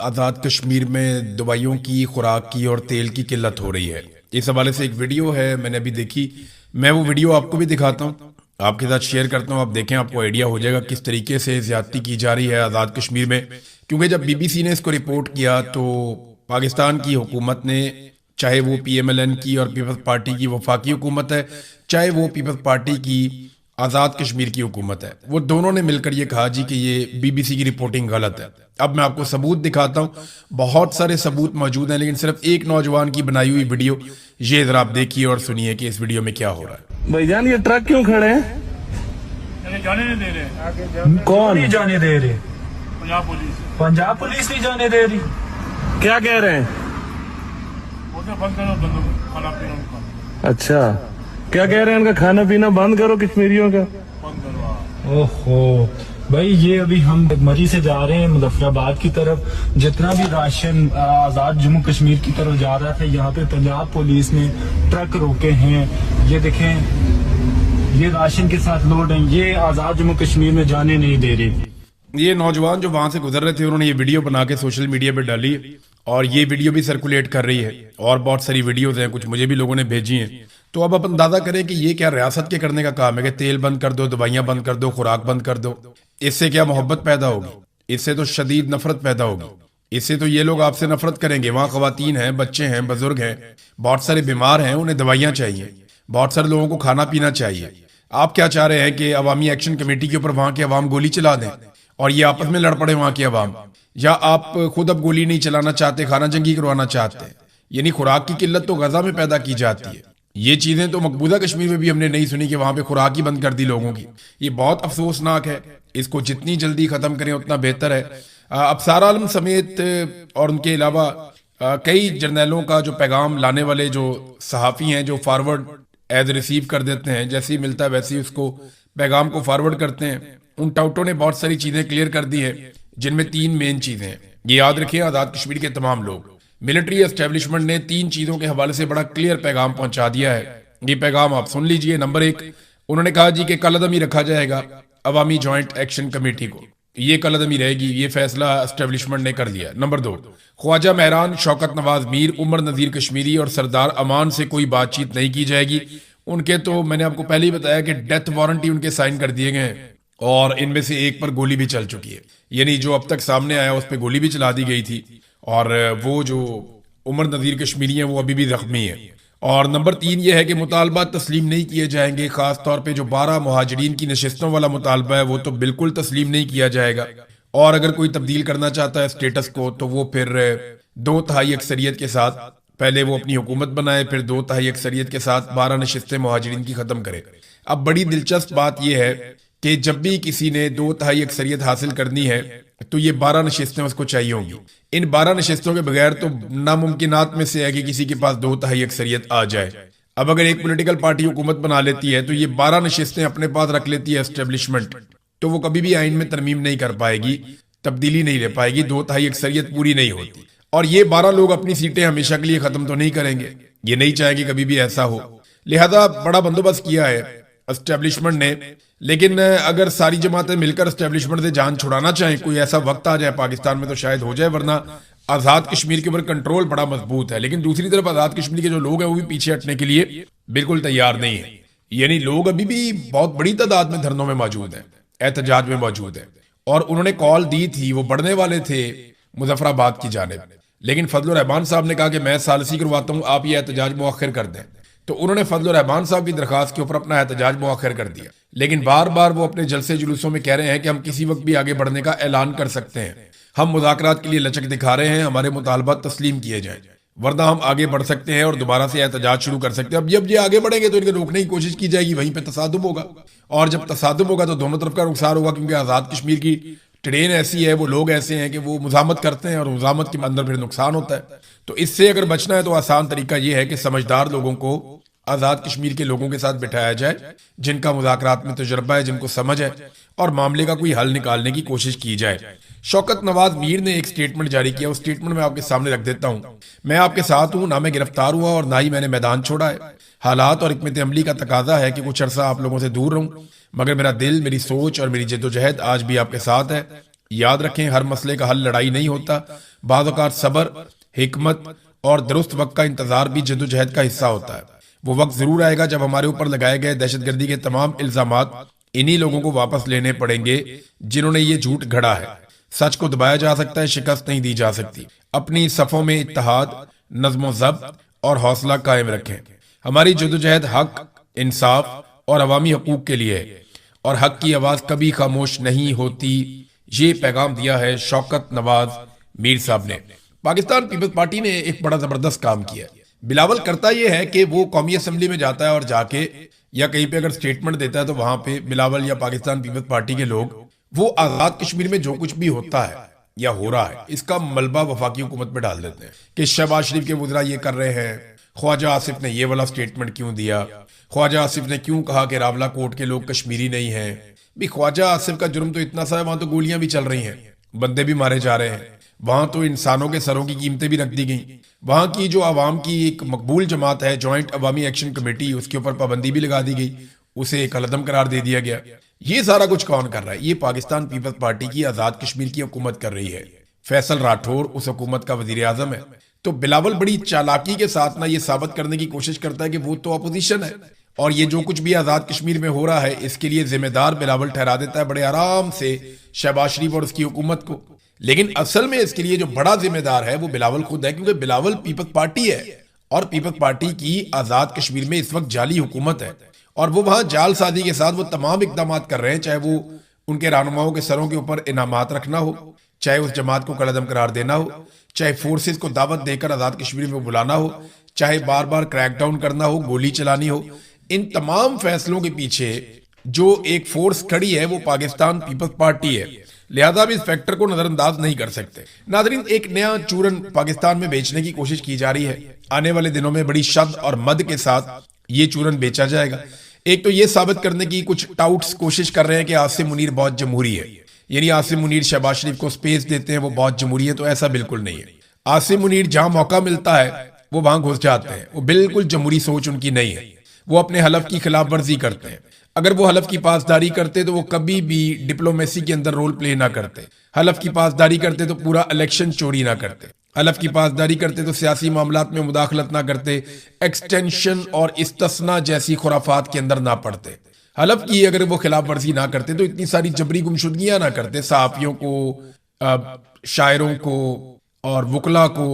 आज़ाद कश्मीर में दवाइयों की, खुराक की और तेल की किल्लत हो रही है। इस हवाले से एक वीडियो है, मैंने अभी देखी। मैं वो वीडियो आपको भी दिखाता हूँ, आपके साथ शेयर करता हूँ। आप देखें, आपको आइडिया हो जाएगा किस तरीके से ज़्यादती की जा रही है आज़ाद कश्मीर में। क्योंकि जब बीबीसी ने इसको रिपोर्ट किया तो पाकिस्तान की हुकूमत ने, चाहे वो PMLN की और पीपल्स पार्टी की वफाकी हुकूमत है, चाहे वो पीपल्स पार्टी की आज़ाद कश्मीर की हुकूमत है, वो दोनों ने मिलकर ये कहा जी कि ये बीबीसी की रिपोर्टिंग गलत है। अब मैं आपको सबूत दिखाता हूँ, बहुत सारे सबूत मौजूद हैं, लेकिन सिर्फ एक नौजवान की बनाई हुई वीडियो ये जरा आप देखिए और सुनिए कि इस वीडियो में क्या हो रहा है। भाईजान ये ट्रक क्यों खड़े हैं? जाने नहीं दे रहे। कौन नहीं जाने दे रहे? पंजाब पुलिस। पंजाब पुलिस नहीं जाने दे रही। क्या कह रहे हैं? वो तो बंद करो, खाना पीना उनका। अच्छा, क्या कह रहे हैं? इनका खाना पीना बंद करो कश्मीरियों का। बंद करो। ओहो भाई, ये अभी हम मरी से जा रहे हैं मुजफ्फराबाद की तरफ। जितना भी राशन आजाद जम्मू कश्मीर की तरफ जा रहा था, यहाँ पे पंजाब पुलिस ने ट्रक रोके हैं। ये देखें, ये राशन के साथ लोड हैं, ये आजाद जम्मू कश्मीर में जाने नहीं दे रही। ये नौजवान जो वहां से गुजर रहे थे, उन्होंने ये वीडियो बना के सोशल मीडिया पे डाली है और ये वीडियो भी सर्कुलेट कर रही है और बहुत सारी वीडियोस हैं, कुछ मुझे भी लोगों ने भेजी हैं। तो अब आप अंदाजा करें कि ये क्या रियासत के करने का काम है कि तेल बंद कर दो, दवाइयां बंद कर दो, खुराक बंद कर दो। इससे क्या मोहब्बत पैदा होगी? इससे तो शदीद नफरत पैदा होगी। इससे तो ये लोग आपसे नफरत करेंगे। वहाँ खवातीन हैं, बच्चे हैं, बुजुर्ग हैं, बहुत सारे बीमार हैं, उन्हें दवाइयां चाहिए, बहुत सारे लोगों को खाना पीना चाहिए। आप क्या चाह रहे हैं कि अवामी एक्शन कमेटी के ऊपर वहां के अवाम गोली चला दें और ये आपस में लड़ पड़े वहां के अवाम? या आप खुद अब गोली नहीं चलाना चाहते, खाना जंगी करवाना चाहते हैं? यानी खुराक की किल्लत तो गजा में पैदा की जाती है। ये चीजें तो मकबूजा कश्मीर में भी हमने नहीं सुनी कि वहां पे खुराक ही बंद कर दी लोगों की। ये बहुत अफसोसनाक है। इसको जितनी जल्दी खत्म करें उतना बेहतर है। अफसार आलम समेत और उनके अलावा कई जर्नैलों का जो पैगाम लाने वाले जो सहाफ़ी हैं, जो फॉरवर्ड एज रिसीव कर देते हैं, जैसे ही मिलता है वैसे ही उसको पैगाम को फॉरवर्ड करते हैं। उन टाउटों ने बहुत सारी चीजें क्लियर कर दी है, जिनमें 3 मेन चीजें हैं। ये याद रखिए, आज़ाद कश्मीर के तमाम लोग, मिलिट्री एस्टेब्लिशमेंट ने 3 चीजों के हवाले से बड़ा क्लियर पैगाम पहुंचा दिया है। ये पैगाम आप सुन लीजिए। नंबर 1, उन्होंने कहा जी कि कलअदमी रखा जाएगा अवामी जॉइंट एक्शन कमेटी को। ये कलअदमी रहेगी, ये फैसला एस्टेब्लिशमेंट ने कर लिया। नंबर 2, ख्वाजा महरान, शौकत नवाज मीर, उमर नजीर कश्मीरी और सरदार अमान से कोई बातचीत नहीं की जाएगी। उनके तो मैंने आपको पहले ही बताया कि डेथ वारंटी उनके साइन कर दिए गए हैं और इनमें से एक पर गोली भी चल चुकी है। यानी जो अब तक सामने आया उस पर गोली भी चला दी गई थी और वो जो उमर नज़ीर कश्मीरी हैं वो अभी भी जख्मी है। और नंबर 3 ये है कि मुतालबा तस्लीम नहीं किए जाएंगे। खास तौर पे जो 12 मुहाजिरीन की नशिस्तों वाला मुतालबा है वो तो बिल्कुल तस्लीम नहीं किया जाएगा। और अगर कोई तब्दील करना चाहता है स्टेटस को तो वो फिर 2/3 अक्सरियत के साथ, पहले वो अपनी हुकूमत बनाए, फिर 2/3 अक्सरियत के साथ 12 नशिस्तें मुहाजिरीन की खत्म करे। अब बड़ी दिलचस्प बात यह है कि जब भी किसी ने 2/3 अक्सरियत हासिल करनी है तो ये 12 नशिस्तें उसको चाहिए होंगी। इन 12 नशिस्तों के बगैर तो नामुमकिनात में से है कि किसी के पास 2/3 अक्सरियत आ जाए। अब अगर एक पॉलिटिकल पार्टी हुकूमत बना लेती है तो ये 12 नशिस्तें अपने पास रख लेती है एस्टेब्लिशमेंट, तो वो कभी भी आइन में तरमीम नहीं कर पाएगी, तब्दीली नहीं ले पाएगी, 2/3 अक्सरियत पूरी नहीं होती। और ये 12 लोग अपनी सीटें हमेशा के लिए खत्म तो नहीं करेंगे, ये नहीं चाहेंगे कभी भी ऐसा हो। लिहाजा बड़ा बंदोबस्त किया है एस्टेब्लिशमेंट ने। लेकिन अगर सारी जमातें मिलकर एस्टेब्लिशमेंट से जान छुड़ाना चाहें, कोई ऐसा वक्त आ जाए पाकिस्तान में तो शायद हो जाए, वरना आजाद कश्मीर के ऊपर कंट्रोल बड़ा मजबूत है। लेकिन दूसरी तरफ आजाद कश्मीर के जो लोग हैं वो भी पीछे हटने के लिए बिल्कुल तैयार नहीं है। यानी लोग अभी भी बहुत बड़ी तादाद में धरनों में मौजूद हैं, एहतजाज में मौजूद है। और उन्होंने कॉल दी थी, वो बढ़ने वाले थे मुजफ्फराबाद की जानिब, लेकिन फजल रहमान साहब ने कहा कि मैं सालसी करवाता हूँ, आप ये एहतजाज मुअख्खर कर दें। तो उन्होंने फजल रहमान साहब की दरखास्त के ऊपर अपना एहतजाज मुअख्खर कर दिया। लेकिन बार बार वो अपने जलसे जुलूसों में कह रहे हैं कि हम किसी वक्त भी आगे बढ़ने का ऐलान कर सकते हैं, हम मुज़ाकरात के लिए लचक दिखा रहे हैं, हमारे मुतालबा तस्लीम किए जाएं, वरना हम आगे बढ़ सकते हैं और दोबारा से एहतजाज शुरू कर सकते हैं। अब जब ये आगे बढ़ेंगे तो इनको रोकने की कोशिश की जाएगी, वहीं पे तसादुम होगा। और जब तसादुम होगा तो दोनों तरफ का नुकसान होगा, क्योंकि आज़ाद कश्मीर की ट्रेन ऐसी है, वो लोग ऐसे हैं कि वो मुजामत करते हैं और मुजामत के अंदर फिर नुकसान होता है। तो इससे अगर बचना है तो आसान तरीका ये है कि समझदार लोगों को आज़ाद कश्मीर के लोगों के साथ बिठाया जाए, जिनका मुज़ाकरात में तजुर्बा है, जिनको समझ है, और मामले का कोई हल निकालने की कोशिश की जाए। शौकत नवाज मीर ने एक स्टेटमेंट जारी किया, उस स्टेटमेंट में आपके सामने रख देता हूँ। मैं आपके साथ हूँ, ना मैं गिरफ्तार हुआ और ना ही मैंने मैदान छोड़ा है। हालात और हिकमत अमली का तकाजा है कि कुछ अरसा आप लोगों से दूर रहूं, मगर मेरा दिल, मेरी सोच और मेरी जद्दोजहद आज भी आपके साथ है। याद रखें, हर मसले का हल लड़ाई नहीं होता, बाद औक़ात सब्र, हिकमत और दुरुस्त वक्त का इंतजार भी जद्दोजहद का हिस्सा होता है। वो वक्त जरूर आएगा जब हमारे ऊपर लगाए गए दहशतगर्दी के तमाम इल्जामात इन्हीं लोगों को वापस लेने पड़ेंगे जिन्होंने ये झूठ गढ़ा है। सच को दबाया जा सकता है, शिकस्त नहीं दी जा सकती। अपनी सफ़ों में इत्तेहाद, नज़्म ज़ब्त और हौसला कायम रखें। हमारी जद्दोजहद हक, इंसाफ और अवामी हकूक के लिए है और हक की आवाज़ कभी खामोश नहीं होती। ये पैगाम दिया है शौकत नवाज मीर साहब ने। पाकिस्तान पीपल्स पार्टी ने एक बड़ा जबरदस्त काम किया। बिलावल करता यह है कि वो कौमी असम्बली में जाता है और जाके या कहीं पे अगर स्टेटमेंट देता है तो वहां पे बिलावल या पाकिस्तान पीपल्स पार्टी के लोग वो आजाद कश्मीर में जो कुछ भी होता है या हो रहा है इसका मलबा वफाकी हुकूमत पे डाल देते हैं कि शहबाज शरीफ के वज़रा ये कर रहे हैं, ख्वाजा आसिफ ने ये वाला स्टेटमेंट क्यों दिया, ख्वाजा आसिफ ने क्यों कहा कि रावला कोट के लोग कश्मीरी नहीं है। भी ख्वाजा आसिफ का जुर्म तो इतना सा है, वहां तो गोलियां भी चल रही हैं, बंदे भी मारे जा रहे हैं, वहां तो इंसानों के सरों की कीमतें भी रख दी गई। वहां की जो आवाम की एक मकबूल जमात है जॉइंट अवामी एक्शन कमेटी, उसके ऊपर पाबंदी भी लगा दी गई, उसे कलअदम करार दे दिया गया। ये सारा कुछ कौन कर रहा है? ये पाकिस्तान पीपल्स पार्टी की आजाद कश्मीर की हुकूमत कर रही है। फैसल राठौर उस हुकूमत का वजीर आजम है। तो बिलावल बड़ी चालाकी के साथ ना ये साबित करने की कोशिश करता है कि वो तो अपोजिशन है और ये जो कुछ भी आजाद कश्मीर में हो रहा है इसके लिए जिम्मेदार बिलावल ठहरा देता है बड़े आराम से शहबाज शरीफ और उसकी हुकूमत को। लेकिन असल में इसके लिए जो बड़ा जिम्मेदार है वो बिलावल खुद है, क्योंकि बिलावल पीपल्स पार्टी है और पीपल्स पार्टी की आजाद कश्मीर में इस वक्त जाली हुकूमत है और वो वहां जाल सादी के साथ वो तमाम इकदाम कर रहे हैं, चाहे वो उनके रहनुमाओं के सरों के ऊपर इनामात रखना हो, चाहे उस जमात को कलअदम करार देना हो, चाहे फोर्सेस को दावत देकर आजाद कश्मीर में बुलाना हो, चाहे बार बार क्रैकडाउन करना हो, गोली चलानी हो। इन तमाम फैसलों के पीछे जो एक फोर्स खड़ी है वो पाकिस्तान पीपल्स पार्टी है, लिहाजा भी इस फैक्टर को नजरअंदाज नहीं कर सकते। नाज़रीन, एक नया चूरन पाकिस्तान में बेचने की कोशिश की जा रही है। आने वाले दिनों में बड़ी शद और मद के साथ ये चूरन बेचा जाएगा। एक तो ये साबित करने की कुछ टाउट्स कोशिश कर रहे हैं कि आसिम मुनीर बहुत जमहूरी है, यानी आसिम मुनीर शहबाज शरीफ को स्पेस देते हैं, वो बहुत जमहूरी है। तो ऐसा बिल्कुल नहीं है। आसिम मुनीर जहां मौका मिलता है वो वहां घुस जाते हैं। वो बिल्कुल जमहूरी सोच उनकी नहीं है। वो अपने हलफ की खिलाफ वर्जी करते हैं। अगर वो हलफ की पासदारी करते तो वो कभी भी डिप्लोमेसी के अंदर रोल प्ले ना करते। हलफ की पासदारी करते तो पूरा इलेक्शन चोरी ना करते। हलफ की पासदारी करते तो सियासी मामलात में मुदाखलत ना करते, एक्सटेंशन और इस्तिस्ना जैसी खुराफात के अंदर ना पड़ते। हलफ की अगर वो खिलाफ वर्जी ना करते तो इतनी सारी जबरी गुमशुदगियां ना करते, सहाफियों को, शायरों को और वकला को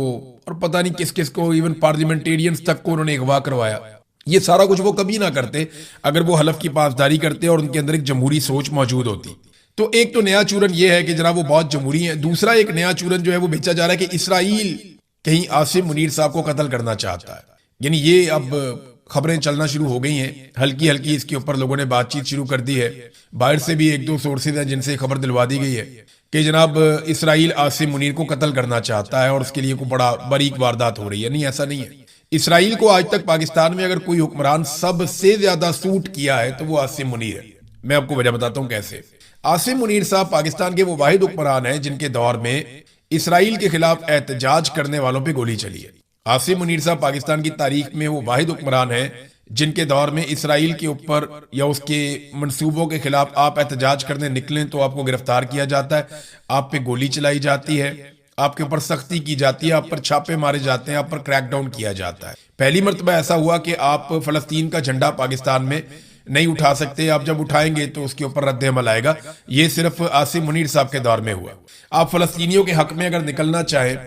और पता नहीं किस किस को, इवन पार्लियामेंटेरियंस तक को उन्होंने अगवा करवाया। ये सारा कुछ वो कभी ना करते अगर वो हलफ की पासदारी करते और उनके अंदर एक जमहूरी सोच मौजूद होती। तो एक तो नया चूरन ये है कि जनाब वो बहुत जमहूरी है। दूसरा एक नया चूरन जो है वो बेचा जा रहा है कि इसराइल कहीं आसिम मुनीर साहब को कत्ल करना चाहता है। यानी ये अब खबरें चलना शुरू हो गई हैं, हल्की हल्की इसके ऊपर लोगों ने बातचीत शुरू कर दी है। बाहर से भी एक दो सोर्सेज हैं जिनसे खबर दिलवा दी गई है कि जनाब इसराइल आसिम मुनीर को कत्ल करना चाहता है और उसके लिए कोई बड़ा बारीक वारदात हो रही है। नहीं, ऐसा नहीं है। इसराइल को आज तक पाकिस्तान में अगर कोई हुक्मरान सबसे ज्यादा सूट किया है तो वो आसिम मुनीर है। मैं आपको वजह बताता हूं कैसे। आसिम मुनीर साहब पाकिस्तान के वो वाहिद हुक्मरान हैं जिनके दौर में इसराइल के खिलाफ एहतजाज करने वालों पे गोली चली है। आसिम मुनीर साहब पाकिस्तान की तारीख में वो वाहिद हुक्मरान हैं जिनके दौर में इसराइल के ऊपर या उसके मंसूबों के खिलाफ आप एहतजाज करने निकलें तो आपको गिरफ्तार किया जाता है, आप पे गोली चलाई जाती है, आपके ऊपर सख्ती की जाती है, आप पर छापे मारे जाते हैं, आप पर क्रैकडाउन किया जाता है। पहली मर्तबा ऐसा हुआ कि आप फलस्तीन का झंडा पाकिस्तान में नहीं उठा सकते, आप जब उठाएंगे तो उसके ऊपर रद्द अमल आएगा। ये सिर्फ आसिम मुनीर साहब के दौर में हुआ। आप फलस्तीनियों के हक में अगर निकलना चाहें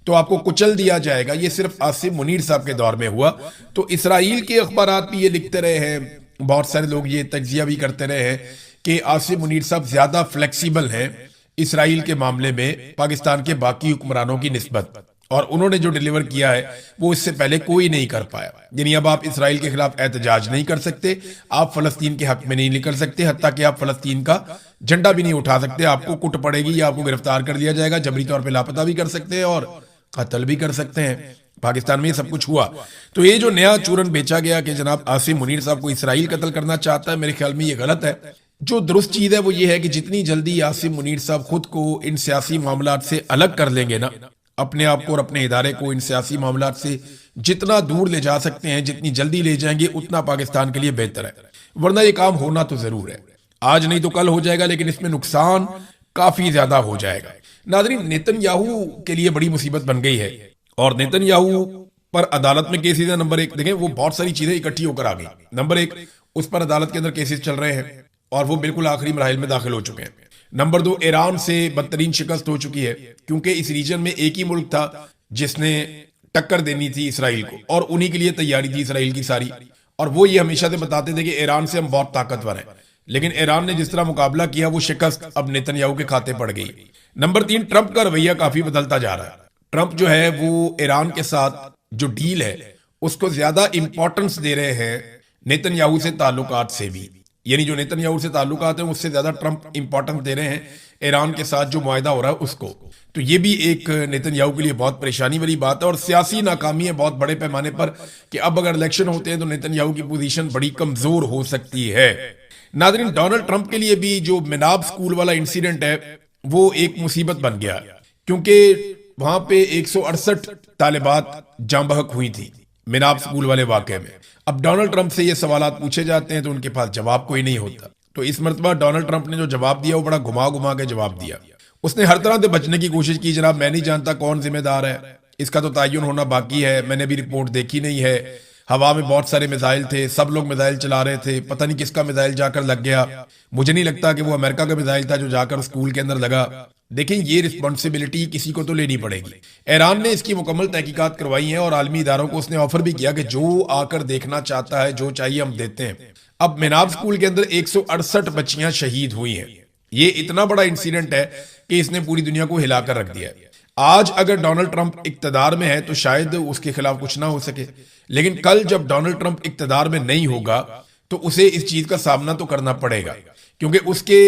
तो आपको कुचल दिया जाएगा। ये सिर्फ आसिम मुनीर साहब के दौर में हुआ। तो इसराइल के अखबारात भी ये लिखते रहे हैं, बहुत सारे लोग ये तज्जिया भी करते रहे हैं कि आसिम मुनीर साहब ज्यादा फ्लेक्सिबल हैं इसराइल के मामले में पाकिस्तान के बाकी हुक्मरानों की निस्बत, और उन्होंने जो डिलीवर किया है वो इससे पहले कोई नहीं कर पाया। यानी अब आप इसराइल के खिलाफ एहतजाज नहीं कर सकते, आप फलस्तीन के हक में नहीं निकल सकते, हत्ता कि आप फलस्तीन का झंडा भी नहीं उठा सकते। आपको कुट पड़ेगी या आपको गिरफ्तार कर लिया जाएगा, जबरी तौर पर लापता भी कर सकते हैं और कत्ल भी कर सकते हैं। पाकिस्तान में ये सब कुछ हुआ। तो ये जो नया चूरन बेचा गया कि जनाब आसिम मुनीर साहब को इसराइल कत्ल करना चाहता है, मेरे ख्याल में ये गलत है। जो दुरुस्त चीज है वो ये है कि जितनी जल्दी आसिम मुनीर साहब खुद को इन सियासी मामलात से अलग कर लेंगे ना, अपने आप को और अपने इदारे को इन सियासी मामलात से जितना दूर ले जा सकते हैं, जितनी जल्दी ले जाएंगे उतना पाकिस्तान के लिए बेहतर है। वरना ये काम होना तो जरूर है, आज नहीं तो कल हो जाएगा, लेकिन इसमें नुकसान काफी ज्यादा हो जाएगा। नाज़रीन, नेतन्याहू के लिए बड़ी मुसीबत बन गई है और नेतन्याहू पर अदालत में केसेस है। नंबर एक, देखें वो बहुत सारी चीजें इकट्ठी होकर आ गई। नंबर एक, उस पर अदालत के अंदर केसेस चल रहे हैं और वो बिल्कुल आखिरी मराहिल में दाखिल हो चुके हैं। नंबर दो, ईरान से बदतरीन शिकस्त हो चुकी है क्योंकि इस रीजन में एक ही मुल्क था जिसने टक्कर देनी थी इसराइल को और उन्हीं के लिए तैयारी थी इसराइल की सारी, और वो ये हमेशा से बताते थे कि ईरान से हम बहुत ताकतवर हैं, लेकिन ईरान ने जिस तरह मुकाबला किया वो शिकस्त अब नेतन्याहू के खाते पड़ गई। नंबर तीन, ट्रंप का रवैया काफी बदलता जा रहा है। ट्रंप जो है वो ईरान के साथ जो डील है उसको ज्यादा इंपॉर्टेंस दे रहे हैं नेतन्याहू से ताल्लुकात से भी, यानी जो नेतन्याहू से ताल्लुकात हैं उससे ज्यादा ट्रंप इंपॉर्टेंस दे रहे हैं ईरान के साथ जो मुआहदा हो रहा है उसको। तो ये भी एक नेतन्याहू के लिए बहुत परेशानी वाली बात है और सियासी नाकामी है बहुत बड़े पैमाने पर कि अब अगर इलेक्शन होते हैं तो नेतन्याहू की पोजीशन बड़ी कमजोर हो सकती है। नाज़रीन, डोनाल्ड ट्रंप के लिए भी जो मिनाब स्कूल वाला इंसिडेंट है वो एक मुसीबत बन गया क्योंकि वहां पे 168 तालिबात जाँ बहक हुई थी मिनाब स्कूल वाले वाकये में। अब डोनाल्ड ट्रंप से ये सवालात पूछे जाते हैं तो उनके पास जवाब कोई नहीं होता। तो इस मरतबा डोनाल्ड ट्रंप ने जो जवाब दिया वो बड़ा घुमा घुमा के जवाब दिया। उसने हर तरह से बचने की कोशिश की, जनाब मैं नहीं जानता कौन जिम्मेदार है, इसका तो तयन होना बाकी है, मैंने भी रिपोर्ट देखी नहीं है, हवा में बहुत सारे मिसाइल थे, सब लोग मिसाइल चला रहे थे, पता नहीं किसका मिसाइल जाकर लग गया, मुझे नहीं लगता कि वो अमेरिका का मिसाइल था जो जाकर स्कूल के अंदर लगा। देखें, ये रिस्पॉन्सिबिलिटी किसी को तो लेनी पड़ेगी। ईरान ने इसकी मुकम्मल तहकीकात करवाई है और आलमी इदारों को उसने ऑफर भी किया कि जो आकर देखना चाहता है जो चाहिए हम देते हैं। अब मिनाब स्कूल के अंदर 168 बच्चियां शहीद हुई हैं। ये इतना बड़ा इंसिडेंट है कि इसने पूरी दुनिया को हिलाकर रख दिया है। आज अगर डोनाल्ड ट्रंप इक्तदार में है तो शायद उसके खिलाफ कुछ ना हो सके, लेकिन कल जब डोनाल्ड ट्रंप इक्तदार में नहीं होगा तो उसे इस चीज का सामना तो करना पड़ेगा क्योंकि उसके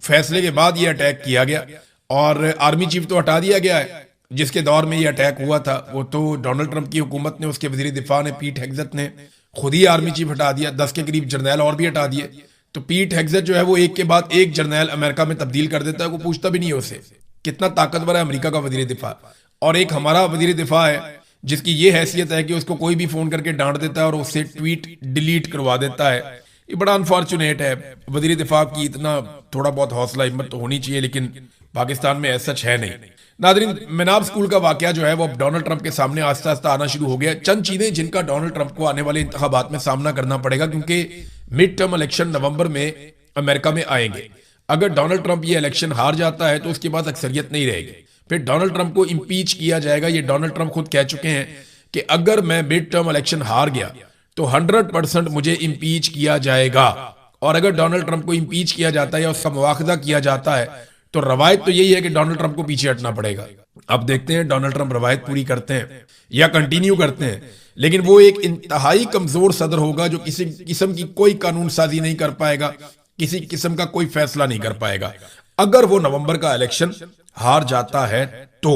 फैसले के बाद ये अटैक किया गया और आर्मी चीफ तो हटा दिया गया है जिसके दौर में ये अटैक हुआ था। वो तो डोनाल्ड ट्रंप की हुकूमत ने, उसके वजीर दिफा ने, पीट हेग्सेथ ने खुद ही आर्मी चीफ हटा दिया, 10 के करीब जर्नैल और भी हटा दिए। तो पीट हेग्सेथ जो है वो एक के बाद एक जर्नैल अमेरिका में तब्दील कर देता है, वो पूछता भी नहीं है उससे कितना ताकतवर है अमेरिका का वजीर दिफा। और एक हमारा वजीर दिफा है जिसकी ये हैसियत है कि उसको कोई भी फोन करके डांट देता है और उससे ट्वीट डिलीट करवा देता है। ये बड़ा अनफॉर्चुनेट है। वजीर दिफा की इतना थोड़ा बहुत हौसला हिम्मत तो होनी चाहिए, लेकिन पाकिस्तान में ऐसा सच है नहीं। नादरीन, मिनाब स्कूल का वाकया जो है वो डोनाल्ड ट्रंप के सामने आस्ता आस्ता आना शुरू हो गया। चंद चीजें जिनका डोनाल्ड ट्रंप को आने वाले इंतखाबात में सामना करना पड़ेगा क्योंकि मिड टर्म इलेक्शन नवंबर में अमेरिका में आएंगे। अगर डोनाल्ड ट्रंप ये इलेक्शन हार जाता है तो उसके पास अक्सरियत नहीं रहेगी, फिर डोनाल्ड ट्रंप को इम्पीच किया जाएगा। ये डोनाल्ड ट्रंप खुद कह चुके हैं कि अगर मैं मिड टर्म इलेक्शन हार गया तो 100% मुझे इम्पीच किया जाएगा। और अगर डोनाल्ड ट्रंप को इम्पीच किया जाता है या उसका मुआखजा किया जाता है तो रवायत तो यही है कि डोनाल्ड ट्रंप को पीछे हटना पड़ेगा। अब देखते हैं डोनाल्ड ट्रंप रवायत पूरी करते हैं या कंटिन्यू करते हैं, लेकिन वो एक इंतहाई कमजोर सदर होगा जो किसी किस्म की कोई कानून साजी नहीं कर पाएगा, किसी किस्म का कोई फैसला नहीं कर पाएगा। अगर वो नवंबर का इलेक्शन हार जाता है तो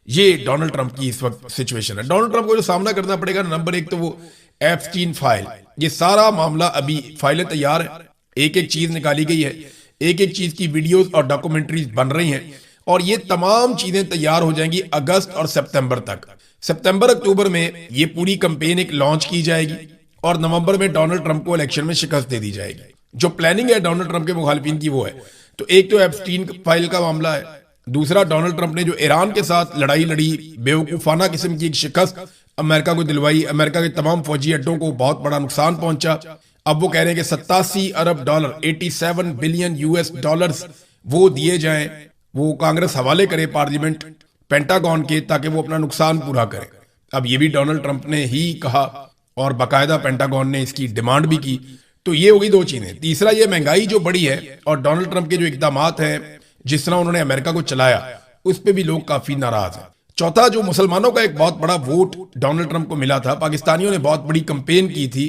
ये डोनाल्ड ट्रंप की इस वक्त सिचुएशन है। डोनाल्ड ट्रंप को जो सामना करना पड़ेगा, नंबर एक तो वो एप्स्टीन फाइल, ये सारा मामला अभी फाइलें तैयार है, एक एक चीज निकाली गई है, एक एक चीज की वीडियोस और डॉक्यूमेंट्रीज बन रही हैं और ये तमाम चीजें तैयार हो जाएंगी अगस्त और सितंबर तक। सितंबर अक्टूबर में ये पूरी कैंपेन एक लॉन्च की जाएगी और नवंबर में डोनाल्ड ट्रंप को इलेक्शन में शिकस्त दे दी जाएगी। जो प्लानिंग है डोनाल्ड ट्रंप के मुखालिफिन की वो है। तो एक तो एप्स्टीन फाइल का मामला है, दूसरा डोनाल्ड ट्रंप ने जो ईरान के साथ लड़ाई लड़ी, बेवकूफाना किस्म की एक शिकस्त अमेरिका को दिलवाई, अमेरिका के तमाम फौजी अड्डों को बहुत बड़ा नुकसान पहुंचा। अब वो कह रहे हैं कि 87 अरब डॉलर, 87 बिलियन यूएस डॉलर्स वो दिए जाएं, वो कांग्रेस हवाले करे पार्लियामेंट पेंटागन के, ताकि वो अपना नुकसान पूरा करे। अब ये भी डोनाल्ड ट्रंप ने ही कहा और बाकायदा पेंटागन ने इसकी डिमांड भी की। तो ये होगी दो चीजें। तीसरा, ये महंगाई जो बढ़ी है और डोनाल्ड ट्रंप के जो इकदामात हैं, जिस तरह उन्होंने अमेरिका को चलाया, उस पर भी लोग काफी नाराज हैं। चौथा, जो मुसलमानों का एक बहुत बड़ा वोट डोनाल्ड ट्रंप को मिला था, पाकिस्तानियों ने बहुत बड़ी कंपेन की थी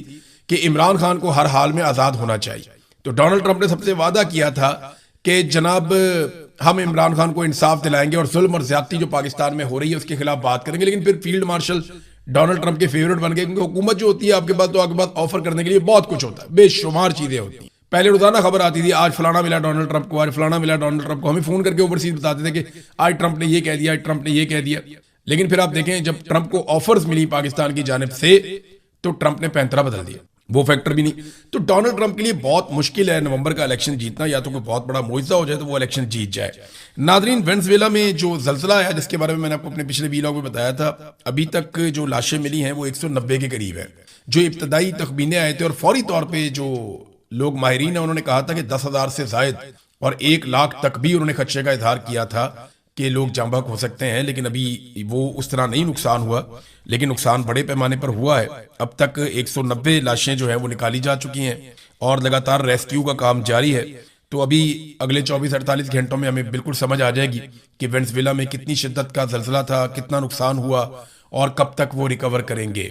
कि इमरान खान को हर हाल में आजाद होना चाहिए। तो डोनाल्ड ट्रंप ने सबसे वादा किया था कि जनाब हम इमरान खान को इंसाफ दिलाएंगे और जुल्म और ज्यादती जो पाकिस्तान में हो रही है उसके खिलाफ बात करेंगे। लेकिन फिर फील्ड मार्शल डोनाल्ड ट्रंप के फेवरेट बन गए क्योंकि हुकूमत जो होती है आपके पास, तो आपके पास ऑफर करने के लिए बहुत कुछ होता है, बेशुमार चीजें होती हैं। पहले रोजाना खबर आती थी आज फलाना मिला डोनाल्ड ट्रंप को, आज फलाना मिला डोनाल्ड ट्रंप को। हमें फोन करके ओवरसीज बताते थे कि आज ट्रंप ने ये कह दिया, आज ट्रंप ने ये कह दिया। लेकिन फिर आप देखें जब ट्रंप को ऑफर्स मिली पाकिस्तान की जानिब से तो ट्रंप ने पैंतरा बदल दिया। वो फैक्टर भी नहीं। तो डोनाल्ड ट्रंप के लिए बहुत मुश्किल है नवंबर का इलेक्शन जीतना, या तो कोई बहुत बड़ा मुआवजा हो जाए तो वो इलेक्शन जीत जाए। नादरीन, वेनेजुएला में जो जलजला आया जिसके बारे में मैंने आपको अपने पिछले वीलॉग में बताया था, अभी तक जो लाशें मिली हैं वो 190 के करीब है। जो इब्तदाई तखमीने आए थे और फौरी तौर पर जो लोग माहिरीन है उन्होंने कहा था कि 10,000 से जायद और 1 लाख तक भी उन्होंने खदशे का इजहार किया था कि लोग जाँ बहक हो सकते हैं, लेकिन अभी वो उस तरह नहीं नुकसान हुआ, लेकिन नुकसान बड़े पैमाने पर हुआ है। अब तक 190 लाशें जो है वो निकाली जा चुकी हैं और लगातार रेस्क्यू का काम जारी है। तो अभी अगले 24-48 घंटों में हमें बिल्कुल समझ आ जाएगी कि वेनेजुएला में कितनी शिद्दत का जलजला था, कितना नुकसान हुआ और कब तक वो रिकवर करेंगे।